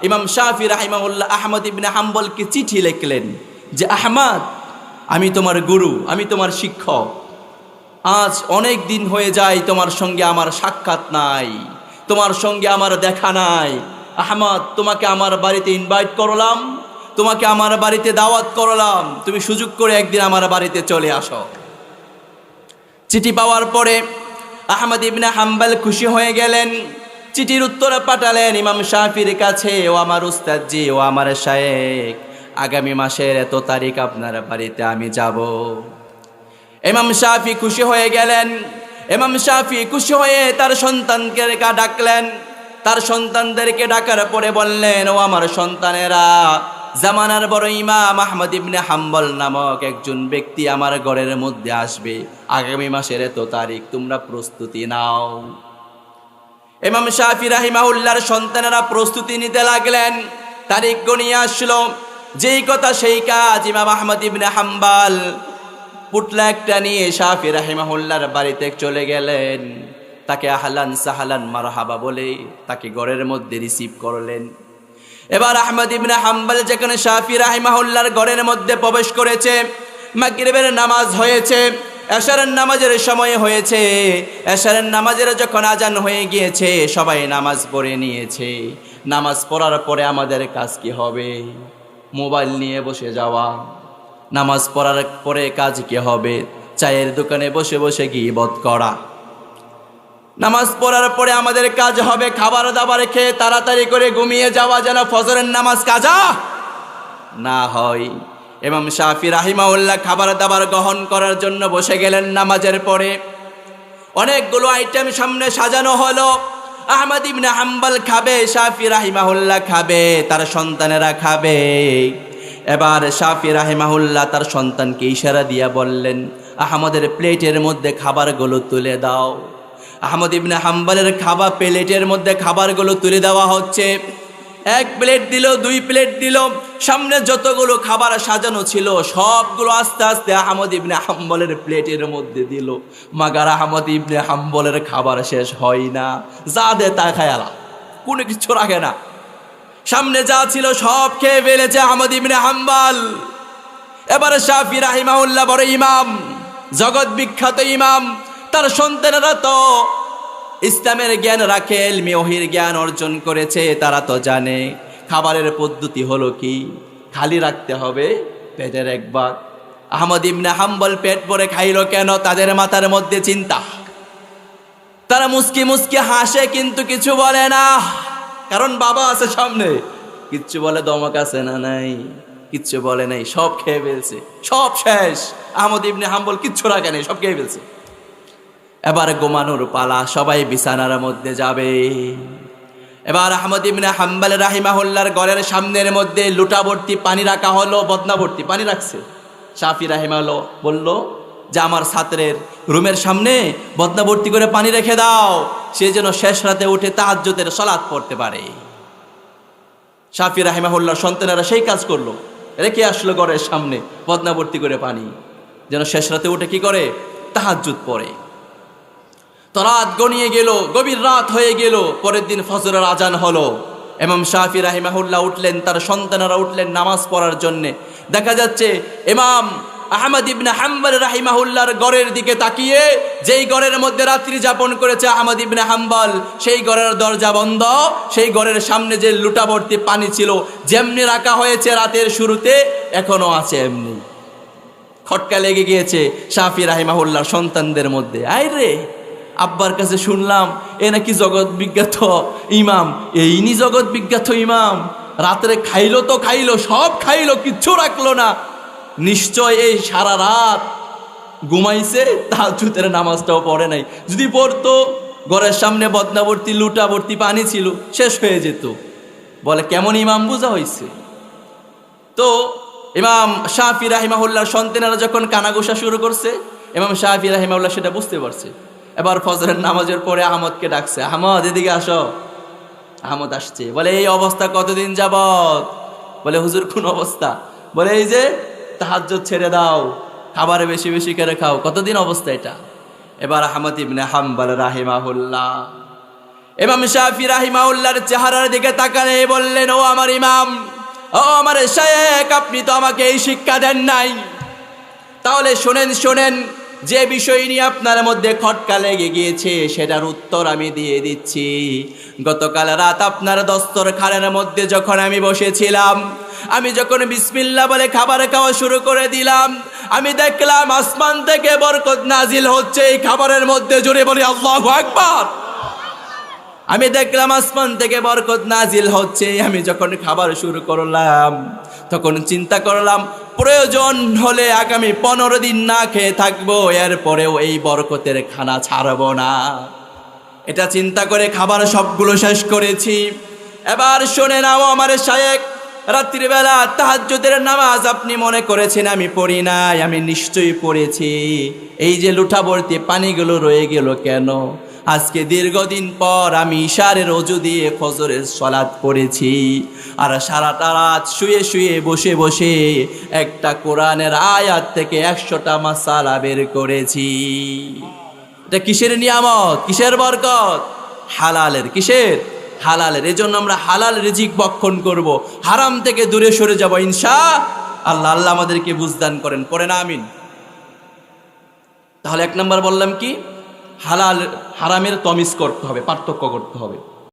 ইমাম শাফি রাহিমাহুল্লাহ আহমদ ইবনে হাম্বলকে চিঠি লিখলেন যে আহমদ, আমি তোমার গুরু, আমি তোমার শিক্ষক, আজ অনেক দিন হয়ে যায় তোমার সঙ্গে আমার সাক্ষাৎ নাই, তোমার সঙ্গে আমার দেখা নাই। আহমদ, তোমাকে আমার বাড়িতে ইনভাইট করলাম, তোমাকে আমার বাড়িতে দাওয়াত করলাম, তুমি সুযোগ করে একদিন আমার বাড়িতে চলে আসো। চিঠি পাওয়ার পরে আহমদ ইবনে হাম্বল খুশি হয়ে গেলেন। চিঠির উত্তরে পাঠালেন ইমাম শাফির কাছে, ও আমার উস্তাদজি, ও আমার শায়েখ, আগামী মাসের এত তারিখ আপনার বাড়িতে আমি যাব। ইমাম শাফি খুশি হয়ে গেলেন। ইমাম শাফি খুশি হয়ে তার সন্তানকে ডাকলেন। তার সন্তানদেরকে ডাকার পরে বললেন, ও আমার সন্তানেরা, জামানার বড় ইমাম আহমদ ইবনে হাম্বল নামক একজন ব্যক্তি আমার ঘরের মধ্যে আসবে আগামী মাসের এত তারিখ, তোমরা প্রস্তুতি নাও। ইমাম শাফি রাহিমাহুল্লাহর সন্তানেরা প্রস্তুতি নিতে লাগলেন। তারিখ গণিয়ে আসলো, যেই কথা সেই কাজ। ইমাম আহমদ ইবনে হাম্বল পুটলা একটা নিয়ে শাফি রাহিমাহুল্লাহর বাড়িতে চলে গেলেন। তাকে আহলান সাহলান মারহাবা বলে তাকে ঘরের মধ্যে রিসিভ করলেন। এবার আহমদ ইবনে হাম্বল যেখানে শাফি রাহিমাহুল্লাহর ঘরের মধ্যে প্রবেশ করেছে, মাগরিবের নামাজ হয়েছে, এশারের নামাজের সময় হয়েছে। এশারের নামাজের যখন আজান হয়ে গিয়েছে, সবাই নামাজ পড়ে নিয়েছে। নামাজ পড়ার পরে আমাদের কাজ কি হবে? মোবাইল নিয়ে বসে যাওয়া। নামাজ পড়ার পরে কাজ কি হবে? চায়ের দোকানে বসে বসে গীবত করা। নামাজ পড়ার পরে আমাদের কাজ হবে খাবার দাবার খেয়ে তাড়াতাড়ি করে ঘুমিয়ে যাওয়া, যেন ফজরের নামাজ কাজা না হয়। ইমাম শাফি রাহিমাহুল্লাহ খাবার দাবার গ্রহণ করার জন্য বসে গেলেন। নামাজের পরে অনেকগুলো আইটেম সামনে সাজানো হলো। আহমদ ইবনে হাম্বল খাবে, শাফি রাহিমাহুল্লাহ খাবে, তার সন্তানেরা খাবে। এবার শাফি রাহিমাহুল্লাহ তার সন্তানকে ইশারা দিয়া বললেন, আহমদের প্লেটের মধ্যে খাবারগুলো তুলে দাও। আহমদ ইবনে হাম্বলের প্লেটের মধ্যে খাবারগুলো তুলে দেওয়া হচ্ছে। এক প্লেট দিল, দুই প্লেট দিল, সামনে যতগুলো খাবার সাজানো ছিল সবগুলো আস্তে আস্তে আহমদ ইবনে হাম্বলের প্লেটের মধ্যে দিল। মাগার আহমদ ইবনে হাম্বলের খাবার শেষ হয় না, যা দে তা খায়ালা, কোনো কিছু রাখে না। সামনে যা ছিল সব খেয়ে ফেলেছে আহমদ ইবনে হাম্বল। এবারে শাফি রাহিমাহুল্লাহ বড় ইমাম, জগৎ বিখ্যাত ইমাম, তার সন্তানেরা তো ইসলামের জ্ঞান রাখে, ইলমে ওহীর জ্ঞান অর্জন করেছে, তারা তো জানে খাবারের পদ্ধতি হলো কি, খালি রাখতে হবে পেটের একবার। আহমদ ইবনে হাম্বল পেট ভরে খাইল কেন? তাদের মাথার মধ্যে চিন্তা। তারা মুস্কি মুস্কি হাসে কিন্তু কিছু বলে না, কারণ বাবা আছে সামনে। কিচ্ছু বলে দমক আছে না নাই? কিচ্ছু বলে নাই, সব খেয়ে ফেলছে, সব শেষ। আহমদ ইবনে হাম্বল কিচ্ছু রাখে নাই, সব খেয়ে ফেলছে। এবার ঘুমানোর পালা, সবাই বিছানার মধ্যে যাবে। এবার আহমদ ইবনে হাম্বল রাহিমাহুল্লাহর ঘরের সামনের মধ্যে লুটা ভর্তি পানি রাখা হলো, বদনা ভর্তি পানি রাখছে। শাফি রাহিমাহুল্লাহ বলল যে আমার ছাত্রের রুমের সামনে বদনা ভর্তি করে পানি রেখে দাও, সে যেন শেষ রাতে উঠে তাহাজ্জুদের সালাত পড়তে পারে। শাফি রাহিমাহুল্লাহর সন্তানেরা সেই কাজ করলো, রেখে আসলো ঘরের সামনে বদনা ভর্তি করে পানি, যেন শেষ রাতে উঠে কি করে? তাহাজ্জুদ পড়ে। তো রাত গনিয়ে গেল, গভীর রাত হয়ে গেল। পরের দিন ফজরের আজান হলো। ইমাম শাফি রাহিমাহুল্লাহ উঠলেন, তার সন্তানেরা উঠলেন নামাজ পড়ার জন্যে। দেখা যাচ্ছে ইমাম আহমদ ইবনে হাম্বল রাহিমাহুল্লাহর ঘরের দিকে তাকিয়ে, যেই ঘরের মধ্যে রাত্রি যাপন করেছে আহমদ ইবনে হাম্বল, সেই ঘরের দরজা বন্ধ। সেই ঘরের সামনে যে লুটাভর্তি পানি ছিল, যেমনি রাখা হয়েছে রাতের শুরুতে, এখনো আছে এমনি। খটকা লেগে গিয়েছে শাফি রাহিমাহুল্লাহর সন্তানদের মধ্যে। আই রে, আব্বার কাছে শুনলাম এ নাকি জগৎ বিখ্যাত ইমাম, এইনি জগৎ বিখ্যাত ইমাম, রাত্রে খাইলো তো খাইলো, সব খাইলো, কিচ্ছু রাখলো না। নিশ্চয় এই সারা রাত ঘুমাইছে, তাহাজ্জুদের নামাজটাও পড়ে নাই। যদি পড়তো, ঘরের সামনে বদনাবর্তী লুটা ভর্তি পানি ছিল, শেষ হয়ে যেত। বলে কেমন ইমাম বোঝা হয়েছে। তো ইমাম শাফি রাহিমাহুল্লাহর সন্তানেরা যখন কানাঘুষা শুরু করছে, ইমাম শাফি রাহিমাহুল্লাহ সেটা বুঝতে পারছে। এবার ফজরের নামাজের পরে আহমদকে ডাকছে, আহমদ এদিকে আসো। আহমদ আসছে, বলে এই অবস্থা কতদিন যাবত? বলে হুজুর কোন অবস্থা? বলে এই যে তাহাজ্জুদ ছেড়ে দাও, খাবারে বেশি বেশি করে খাও। কতদিন অবস্থা এটা? এবার আহমদ ইবনে হাম্বল রাহিমাহুল্লাহ ইমাম শাফি রাহিমাহুল্লাহর চেহারার দিকে তাকালে বললেন, ও আমার ইমাম, ও আমার শায়েখ, আপনি তো আমাকে এই শিক্ষা দেন নাই। তাহলে শোনেন, যে বিষয় নিয়ে আপনার মধ্যে খটকা লেগে গিয়েছে সেটার উত্তর আমি দিয়ে দিচ্ছি। গতকাল রাত আপনার দস্তরখানের মধ্যে যখন আমি বসেছিলাম, আমি যখন বিসমিল্লাহ বলে খাবার খাওয়া শুরু করে দিলাম, আমি দেখলাম আসমান থেকে বরকত নাজিল হচ্ছে এই খাবারের মধ্যে। জোরে বলি আল্লাহু আকবার। আমি দেখলাম আসমান থেকে বরকত নাজিল হচ্ছে। আমি যখন খাবার শুরু করলাম তখন চিন্তা করলাম, প্রয়োজন হলে আগামী 15 দিন না খেয়ে থাকবো, এরপরেও এই বরকতের খানা ছাড়বো না। এটা চিন্তা করে খাবার সবগুলো শেষ করেছি। এবার শুনে নাও আমার শায়েখ, রাত্রিবেলা তাহাজ্জুদের নামাজ আপনি মনে করেছেন আমি পড়ি নাই, আমি নিশ্চয়ই পড়েছি। এই যে লুঠাভর্তি পানিগুলো রয়ে গেল কেন? আজকে দীর্ঘদিন পর আমি ইশারের ওযু দিয়ে ফজরের সালাত পড়েছি, আর সারাটা রাত শুয়ে বসে একটা কোরআনের আয়াত থেকে 100টা মাসালা বের করেছি। এটা কিসের নিয়ামত, কিসের বরকত? হালালের। কিসের? হালালের। এজন্য আমরা হালাল রিজিক ভক্ষণ করব, হারাম থেকে দূরে সরে যাব ইনশাআল্লাহ। আল্লাহ আমাদেরকে বুঝদান করেন, পড়েন আমিন। তাহলে 1 নাম্বার বললাম কি, হালাল হারামের তমিজ করতে হবে, পার্থক্য করতে হবে।